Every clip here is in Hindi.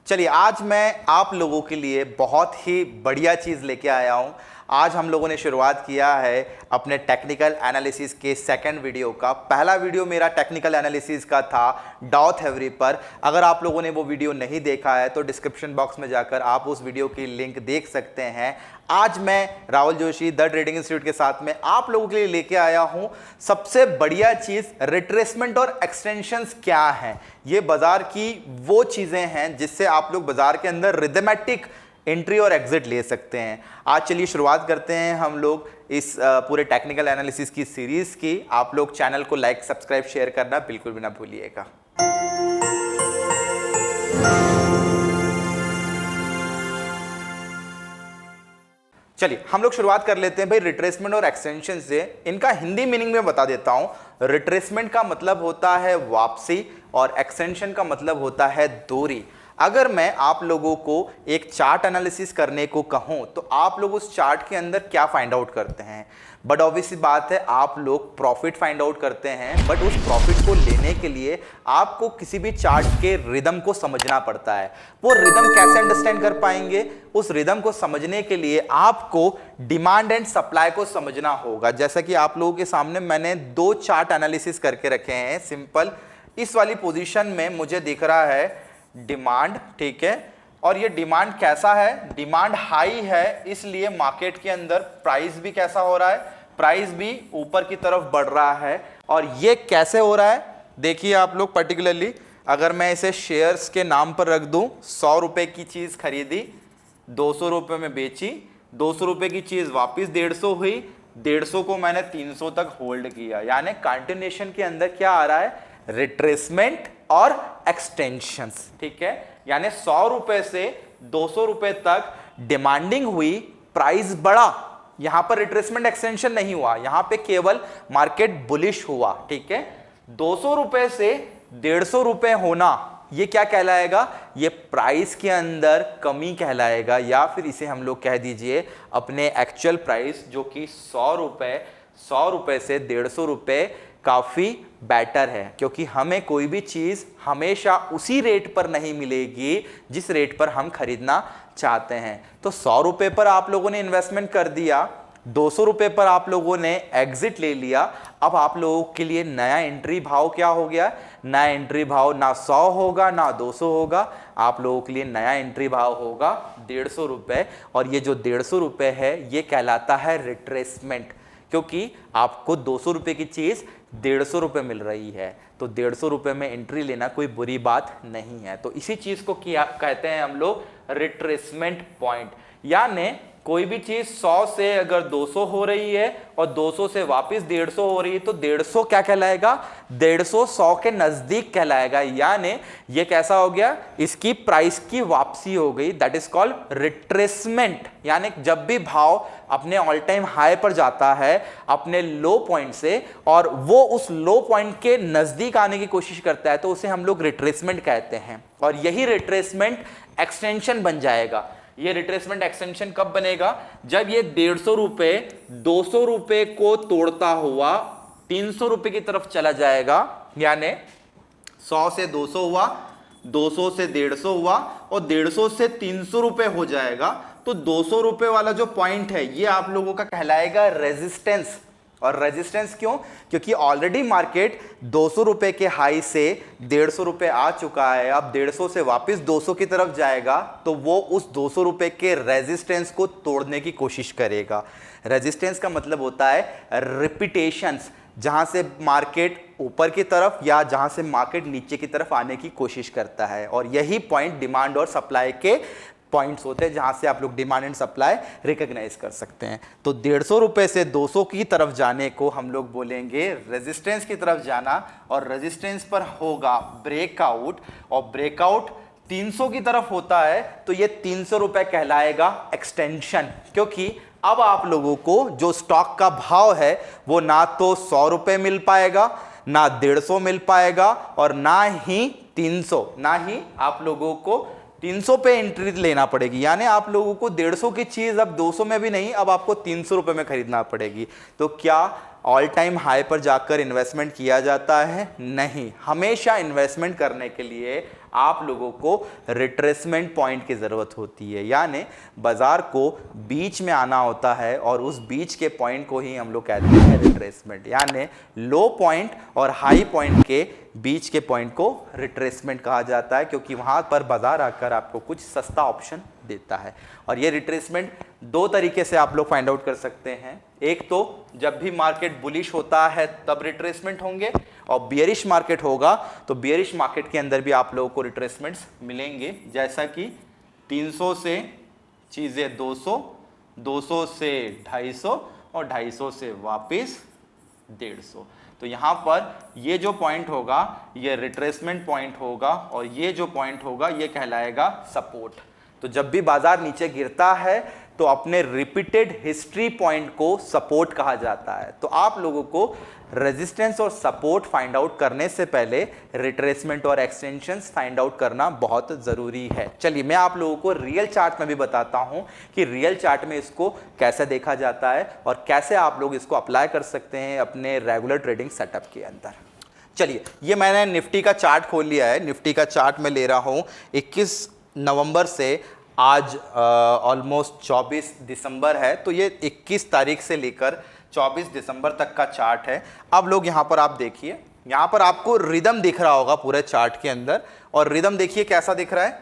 चलिए आज मैं आप लोगों के लिए बहुत ही बढ़िया चीज़ लेके आया हूँ। आज हम लोगों ने शुरुआत किया है अपने टेक्निकल एनालिसिस के सेकंड वीडियो का। पहला वीडियो मेरा टेक्निकल एनालिसिस का था डाउ थ्योरी पर। अगर आप लोगों ने वो वीडियो नहीं देखा है तो डिस्क्रिप्शन बॉक्स में जाकर आप उस वीडियो की लिंक देख सकते हैं। आज मैं Rahul Joshi the trading institute के साथ में आप लोगों के लिए लेके आया हूं सबसे बढ़िया चीज, रिट्रेसमेंट और एक्सटेंशंस क्या हैं। ये बाजार की वो चीजें हैं जिससे आप लोग बाजार के अंदर रिदमेटिक एंट्री और एग्जिट ले सकते हैं। आज चलिए शुरुआत करते हैं हम लोग इस पूरे टेक्निकल एनालिसिस की सीरीज की। आप लोग चैनल को लाइक, सब्सक्राइब, शेयर करना बिल्कुल भी ना भूलिएगा। चलिए हम लोग शुरुआत कर लेते हैं भाई रिट्रेसमेंट और एक्सटेंशन से। इनका हिंदी मीनिंग में बता देता हूं। रिट्रेसमेंट का मतलब होता है वापसी और एक्सटेंशन का मतलब होता है दूरी। अगर मैं आप लोगों को एक चार्ट एनालिसिस करने को कहूं तो आप लोग उस चार्ट के अंदर क्या फाइंड आउट करते हैं? बट ऑब्वियसली बात है, आप लोग प्रॉफिट फाइंड आउट करते हैं। बट उस प्रॉफिट को लेने के लिए आपको किसी भी चार्ट के रिदम को समझना पड़ता है। वो रिदम कैसे अंडरस्टैंड कर पाएंगे? उस रिदम को समझने के लिए आपको डिमांड एंड सप्लाई को समझना होगा। जैसा कि आप लोगों के सामने मैंने दो चार्ट एनालिसिस करके रखे हैं सिंपल। इस वाली पोजीशन में मुझे दिख रहा है डिमांड, ठीक है, और ये डिमांड कैसा है? डिमांड हाई है, इसलिए मार्केट के अंदर प्राइस भी कैसा हो रहा है? प्राइस भी ऊपर की तरफ बढ़ रहा है। और ये कैसे हो रहा है देखिए आप लोग। पर्टिकुलरली अगर मैं इसे शेयर्स के नाम पर रख दूं, 100 रुपए की चीज खरीदी, 200 रुपए में बेची, 200 रुपए की चीज वापस 150 हुई, 150 को मैंने 300 तक होल्ड किया। यानी कंटिन्यूएशन के अंदर क्या आ रहा है? रिट्रेसमेंट और एक्सटेंशंस, ठीक है। यानी 100 रुपए से 200 रुपए तक डिमांडिंग हुई, प्राइस बढ़ा। यहां पर रिट्रेसमेंट एक्सटेंशन नहीं हुआ, यहां पे केवल मार्केट बुलिश हुआ, ठीक है। 200 रुपए से 150 रुपए होना, ये क्या कहलाएगा? ये प्राइस के अंदर कमी कहलाएगा, या फिर इसे हम लोग कह दीजिए अपने एक्चुअल प्राइस जो कि 100 रुपए से 150 रुपए काफ़ी बेटर है। क्योंकि हमें कोई भी चीज़ हमेशा उसी रेट पर नहीं मिलेगी जिस रेट पर हम खरीदना चाहते हैं। तो 100 रुपये पर आप लोगों ने इन्वेस्टमेंट कर दिया, 200 रुपये पर आप लोगों ने एग्जिट ले लिया। अब आप लोगों के लिए नया एंट्री भाव क्या हो गया? नया एंट्री भाव ना 100 होगा ना 200 होगा, आप लोगों के लिए नया एंट्री भाव होगा 150 रुपये। और ये जो 150 रुपये है ये कहलाता है रिट्रेसमेंट, क्योंकि आपको 200 रुपये की चीज़ 150 रुपये मिल रही है। तो 150 रुपये में एंट्री लेना कोई बुरी बात नहीं है। तो इसी चीज़ को क्या कहते हैं हम लोग? Retracement point. यानी कोई भी चीज़ 100 से अगर 200 हो रही है और 200 से वापस 150 हो रही है तो 150 क्या कहलाएगा? 150 100 के नज़दीक कहलाएगा। यानी ये कैसा हो गया? इसकी प्राइस की वापसी हो गई। That is called retracement. यानी जब भी भाव अपने ऑल टाइम हाई पर जाता है अपने लो पॉइंट से, और वो उस लो पॉइंट के नज़दीक आने की कोशिश करता है, तो उसे हम लोग रिट्रेसमेंट कहते हैं। और यही रिट्रेसमेंट एक्सटेंशन बन जाएगा। ये रिट्रेसमेंट एक्सटेंशन कब बनेगा? जब ये 150 रुपए 200 रुपए को तोड़ता हुआ 300 रुपए की तरफ चला जाएगा। यानी 100 से 200 हुआ, 200 से 150 हुआ और 150 से 300 रुपए हो जाएगा। तो 200 रुपए वाला जो पॉइंट है ये आप लोगों का कहलाएगा रेजिस्टेंस। और रेजिस्टेंस क्यों? क्योंकि ऑलरेडी मार्केट 200 रुपए के हाई से 150 रुपए आ चुका है। अब 150 से वापस 200 की तरफ जाएगा तो वो उस 200 रुपए के रेजिस्टेंस को तोड़ने की कोशिश करेगा। रेजिस्टेंस का मतलब होता है रिपीटेशंस, जहां से मार्केट ऊपर की तरफ या जहां से मार्केट नीचे की तरफ आने की कोशिश करता है। और यही पॉइंट डिमांड और सप्लाई के पॉइंट्स होते हैं, जहां से आप लोग डिमांड एंड सप्लाई रिकॉग्नाइज कर सकते हैं। तो 150 रुपए से 200 की तरफ जाने को हम लोग बोलेंगे रेजिस्टेंस की तरफ जाना। और रेजिस्टेंस पर होगा ब्रेकआउट, और ब्रेकआउट 300 की तरफ होता है तो ये 300 रुपए कहलाएगा एक्सटेंशन। क्योंकि अब आप लोगों को जो स्टॉक का भाव है वो ना तो 100 रुपए मिल पाएगा, ना 150 मिल पाएगा, और ना ही 300, ना ही आप लोगों को 300 पे एंट्री लेना पड़ेगी। यानी आप लोगों को 150 की चीज अब 200 में भी नहीं, अब आपको 300 रुपए में खरीदना पड़ेगी। तो क्या ऑल टाइम हाई पर जाकर इन्वेस्टमेंट किया जाता है? नहीं, हमेशा इन्वेस्टमेंट करने के लिए आप लोगों को रिट्रेसमेंट पॉइंट की ज़रूरत होती है, यानी बाज़ार को बीच में आना होता है और उस बीच के पॉइंट को ही हम लोग कहते हैं रिट्रेसमेंट, यानी लो पॉइंट और हाई पॉइंट के बीच के पॉइंट को रिट्रेसमेंट कहा जाता है, क्योंकि वहाँ पर बाज़ार आकर आपको कुछ सस्ता ऑप्शन देता है। और ये रिट्रेसमेंट दो तरीके से आप लोग फाइंड आउट कर सकते हैं। एक तो जब भी मार्केट बुलिश होता है तब रिट्रेसमेंट होंगे, और बियरिश मार्केट होगा तो बियरिश मार्केट के अंदर भी आप लोगों को रिट्रेसमेंट्स मिलेंगे, जैसा कि 300 से चीज़ें 200, 200 से 250 और 250 से वापस 150। तो यहाँ पर ये जो पॉइंट होगा ये रिट्रेसमेंट पॉइंट होगा, और ये जो पॉइंट होगा ये कहलाएगा सपोर्ट। तो जब भी बाजार नीचे गिरता है तो अपने रिपीटेड हिस्ट्री पॉइंट को सपोर्ट कहा जाता है। तो आप लोगों को रेजिस्टेंस और सपोर्ट फाइंड आउट करने से पहले रिट्रेसमेंट और एक्सटेंशंस फाइंड आउट करना बहुत ज़रूरी है। चलिए मैं आप लोगों को रियल चार्ट में भी बताता हूं कि रियल चार्ट में इसको कैसे देखा जाता है और कैसे आप लोग इसको अप्लाई कर सकते हैं अपने रेगुलर ट्रेडिंग सेटअप के अंदर। चलिए, ये मैंने निफ्टी का चार्ट खोल लिया है। निफ्टी का चार्ट मैं ले रहा हूँ 21 नवंबर से आज ऑलमोस्ट 24 दिसंबर है, तो ये 21 तारीख से लेकर 24 दिसंबर तक का चार्ट है। अब लोग यहाँ पर आप देखिए, यहाँ पर आपको रिदम दिख रहा होगा पूरे चार्ट के अंदर, और रिदम देखिए कैसा दिख रहा है।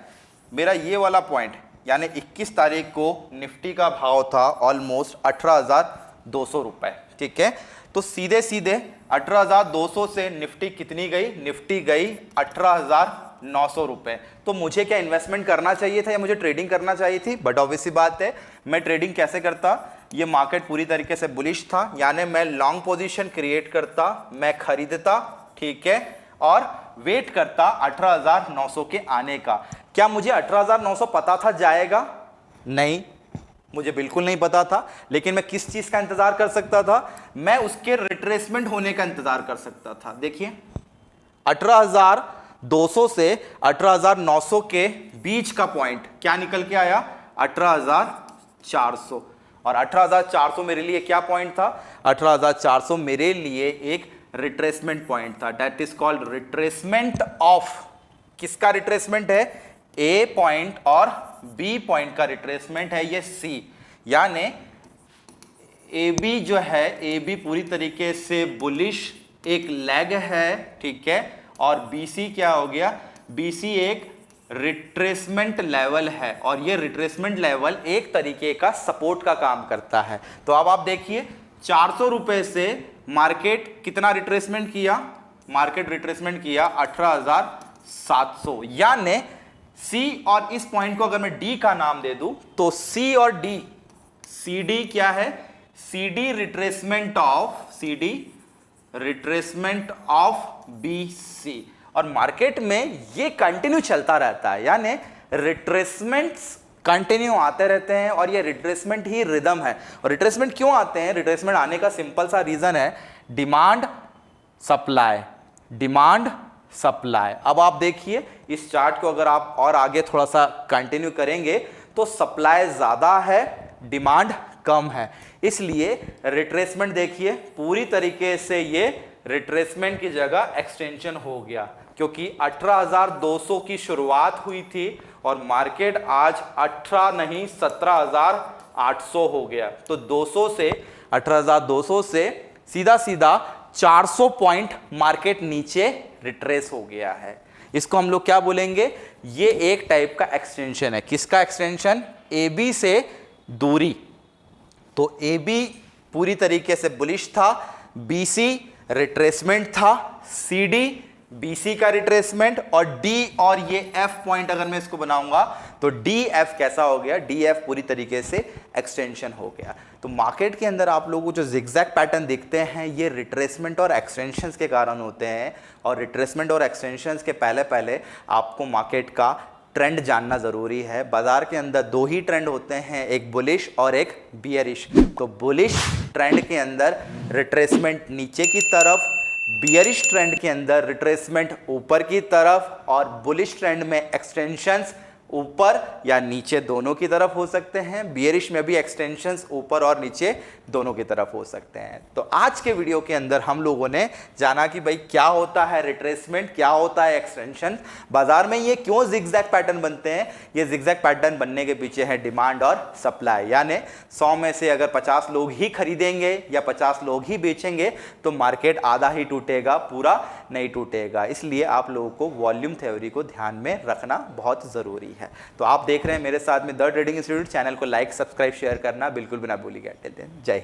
मेरा ये वाला पॉइंट यानी 21 तारीख को निफ्टी का भाव था ऑलमोस्ट 18,200 रुपये, ठीक है। तो सीधे सीधे 18,200 से निफ्टी कितनी गई? निफ्टी गई 18,900 रुपये। तो मुझे क्या इन्वेस्टमेंट करना चाहिए था या मुझे ट्रेडिंग करना चाहिए थी? बट ऑब्वियसली बात है, मैं ट्रेडिंग कैसे करता? ये मार्केट पूरी तरीके से बुलिश था, यानी मैं लॉन्ग पोजीशन क्रिएट करता, मैं खरीदता, ठीक है, और वेट करता 18,900 के आने का। क्या मुझे 18,900 पता था जाएगा? नहीं, मुझे बिल्कुल नहीं पता था। लेकिन मैं किस चीज का इंतजार कर सकता था? मैं उसके रिट्रेसमेंट होने का इंतजार कर सकता था। देखिए 18,200 से 18,900 के बीच का पॉइंट क्या निकल के आया? 18,400। और 18,400 मेरे लिए क्या पॉइंट था? 18,400 मेरे लिए एक रिट्रेसमेंट पॉइंट था। That is called retracement of, किसका रिट्रेसमेंट है? ए पॉइंट और बी पॉइंट का रिट्रेसमेंट है ये सी, यानी ए बी जो है, ए बी पूरी तरीके से बुलिश एक लेग है, ठीक है, और बी सी क्या हो गया? बी सी एक रिट्रेसमेंट लेवल है, और ये रिट्रेसमेंट लेवल एक तरीके का सपोर्ट का काम करता है। तो अब आप देखिए 400 रुपए से मार्केट कितना रिट्रेसमेंट किया? मार्केट रिट्रेसमेंट किया 18,700, यानी सी और इस पॉइंट को अगर मैं डी का नाम दे दूं तो सी और डी, सी डी क्या है? C D retracement of, C D retracement of B C. और मार्केट में ये कंटिन्यू चलता रहता है, यानी रिट्रेसमेंट्स कंटिन्यू आते रहते हैं, और ये रिट्रेसमेंट ही रिदम है। और रिट्रेसमेंट क्यों आते हैं? रिट्रेसमेंट आने का सिंपल सा रीजन है डिमांड सप्लाई, डिमांड सप्लाई। अब आप देखिए इस चार्ट को अगर आप और आगे थोड़ा सा कंटिन्यू करेंगे तो सप्लाई ज्यादा है, डिमांड कम है, इसलिए रिट्रेसमेंट देखिए पूरी तरीके से ये रिट्रेसमेंट की जगह एक्सटेंशन हो गया, क्योंकि 18,200 की शुरुआत हुई थी और मार्केट आज 18 नहीं 17,800 हो गया। तो 200 से 18,200 से सीधा सीधा 400 पॉइंट मार्केट नीचे रिट्रेस हो गया है। इसको हम लोग क्या बोलेंगे? ये एक टाइप का एक्सटेंशन है। किसका एक्सटेंशन? ए बी से दूरी। तो ए बी पूरी तरीके से बुलिश था, बी सी रिट्रेसमेंट था, सी डी बी सी का रिट्रेसमेंट, और डी और ये एफ पॉइंट अगर मैं इसको बनाऊंगा तो डी एफ कैसा हो गया? डी एफ पूरी तरीके से एक्सटेंशन हो गया। तो मार्केट के अंदर आप लोगों को जो जिगजैग पैटर्न दिखते हैं ये रिट्रेसमेंट और एक्सटेंशंस के कारण होते हैं, और रिट्रेसमेंट और एक्सटेंशंस के पहले पहले आपको मार्केट का ट्रेंड जानना ज़रूरी है। बाजार के अंदर दो ही ट्रेंड होते हैं, एक बुलिश और एक बियरिश। तो बुलिश ट्रेंड के अंदर रिट्रेसमेंट नीचे की तरफ, बियरिश ट्रेंड के अंदर रिट्रेसमेंट ऊपर की तरफ, और बुलिश ट्रेंड में एक्सटेंशंस ऊपर या नीचे दोनों की तरफ हो सकते हैं, बियरिश में भी एक्सटेंशंस ऊपर और नीचे दोनों की तरफ हो सकते हैं। तो आज के वीडियो के अंदर हम लोगों ने जाना कि भाई क्या होता है रिट्रेसमेंट, क्या होता है एक्सटेंशन, बाजार में ये क्यों जिगजैग पैटर्न बनते हैं। ये जिगजैग पैटर्न बनने के पीछे है डिमांड और सप्लाई, यानी 100 में से अगर 50 लोग ही खरीदेंगे या 50 लोग ही बेचेंगे तो मार्केट आधा ही टूटेगा, पूरा नहीं टूटेगा। इसलिए आप लोगों को वॉल्यूम थ्योरी को ध्यान में रखना बहुत जरूरी है। तो आप देख रहे हैं मेरे साथ में द ट्रेडिंग इंस्टीट्यूट। चैनल को लाइक, सब्सक्राइब, शेयर करना बिल्कुल भी ना भूलिएगा। जय हिंद।